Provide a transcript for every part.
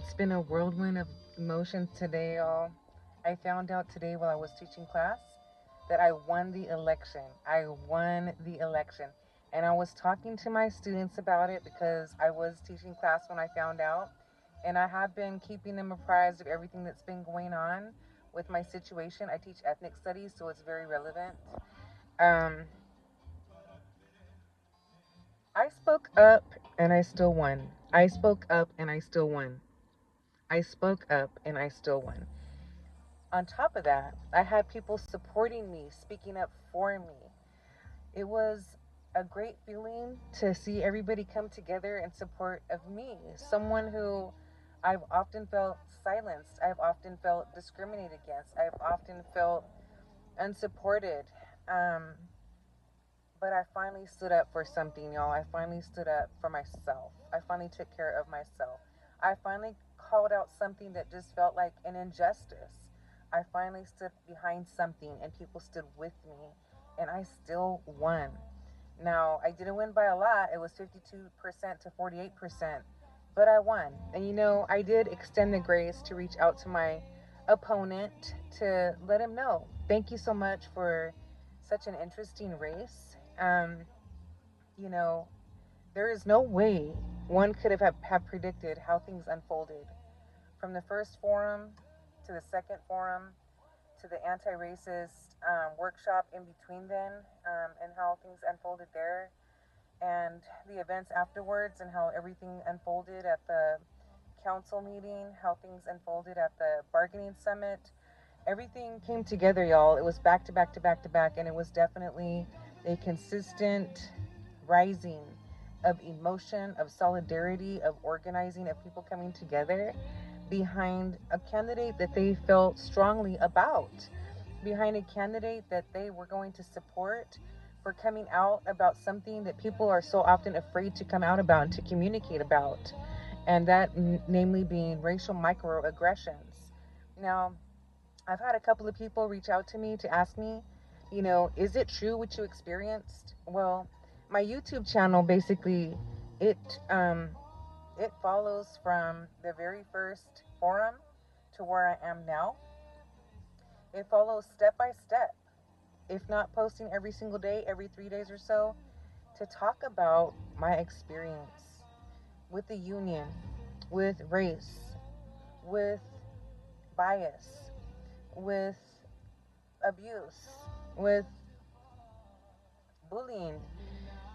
It's been a whirlwind of emotions today, y'all. I found out today while I was teaching class that I won the election. I won the election. And I was talking to my students about it because I was teaching class when I found out. And I have been keeping them apprised of everything that's been going on with my situation. I teach ethnic studies, so it's very relevant. Um, I spoke up and I still won. I spoke up and I still won. I spoke up and I still won. On top of that, I had people supporting me, speaking up for me. It was a great feeling to see everybody come together in support of me, someone who I've often felt silenced, I've often felt discriminated against, I've often felt unsupported. Um, but I finally stood up for something, y'all. I finally stood up for myself. I finally took care of myself. I finally called out something that just felt like an injustice. I finally stood behind something and people stood with me, and I still won. Now, I didn't win by a lot. It was 52% to 48%, but I won. And I did extend the grace to reach out to my opponent to let him know. Thank you so much for such an interesting race. You know, there is no way one could have predicted how things unfolded from the first forum to the second forum to the anti-racist workshop in between then, and how things unfolded there, and the events afterwards, and how everything unfolded at the council meeting, how things unfolded at the bargaining summit. Everything came together, y'all. It was back to back to back to back, and it was definitely a consistent rising of emotion, of solidarity, of organizing, of people coming together behind a candidate that they felt strongly about, behind a candidate that they were going to support for coming out about something that people are so often afraid to come out about and to communicate about, and that namely being racial microaggressions. Now, I've had a couple of people reach out to me to ask me, is it true what you experienced? Well, my YouTube channel basically it um it follows from the very first forum to where I am now. It follows step by step, if not posting every single day, every 3 days or so, to talk about my experience with the union, with race, with bias, with abuse, with bullying.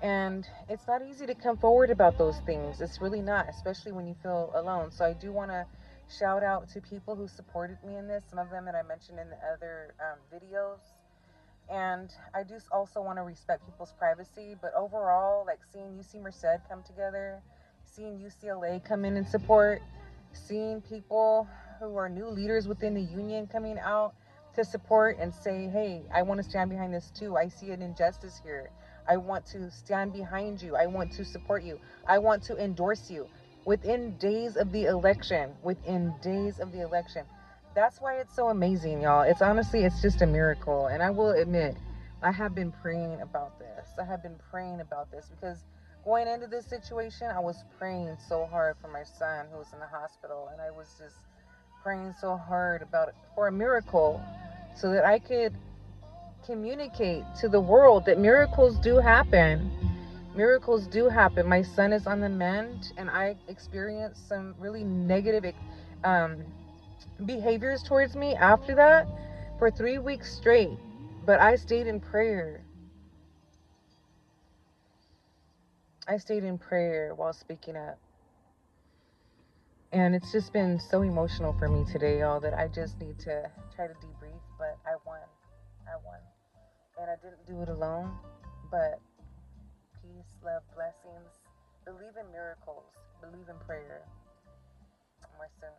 And it's not easy to come forward about those things. It's really not, especially when you feel alone. So I do want to shout out to people who supported me in this, some of them that I mentioned in the other videos. And I do also want to respect people's privacy. But overall, like seeing UC Merced come together, seeing UCLA come in and support, seeing people who are new leaders within the union coming out to support and say, hey, I want to stand behind this too. I see an injustice here. I want to stand behind you. I want to support you. I want to endorse you. Within days of the election. That's why it's so amazing, y'all. It's just a miracle. And I will admit, I have been praying about this. I have been praying about this because going into this situation, I was praying so hard for my son who was in the hospital. And I was just praying so hard about it for a miracle so that I could communicate to the world that miracles do happen. Miracles do happen. My son is on the mend, and I experienced some really negative um, behaviors towards me after that for 3 weeks straight. But I stayed in prayer. I stayed in prayer while speaking up. And it's just been so emotional for me today, y'all, that I just need to try to debrief. But I won. I won. And I didn't do it alone. But peace, love, blessings. Believe in miracles. Believe in prayer. More soon.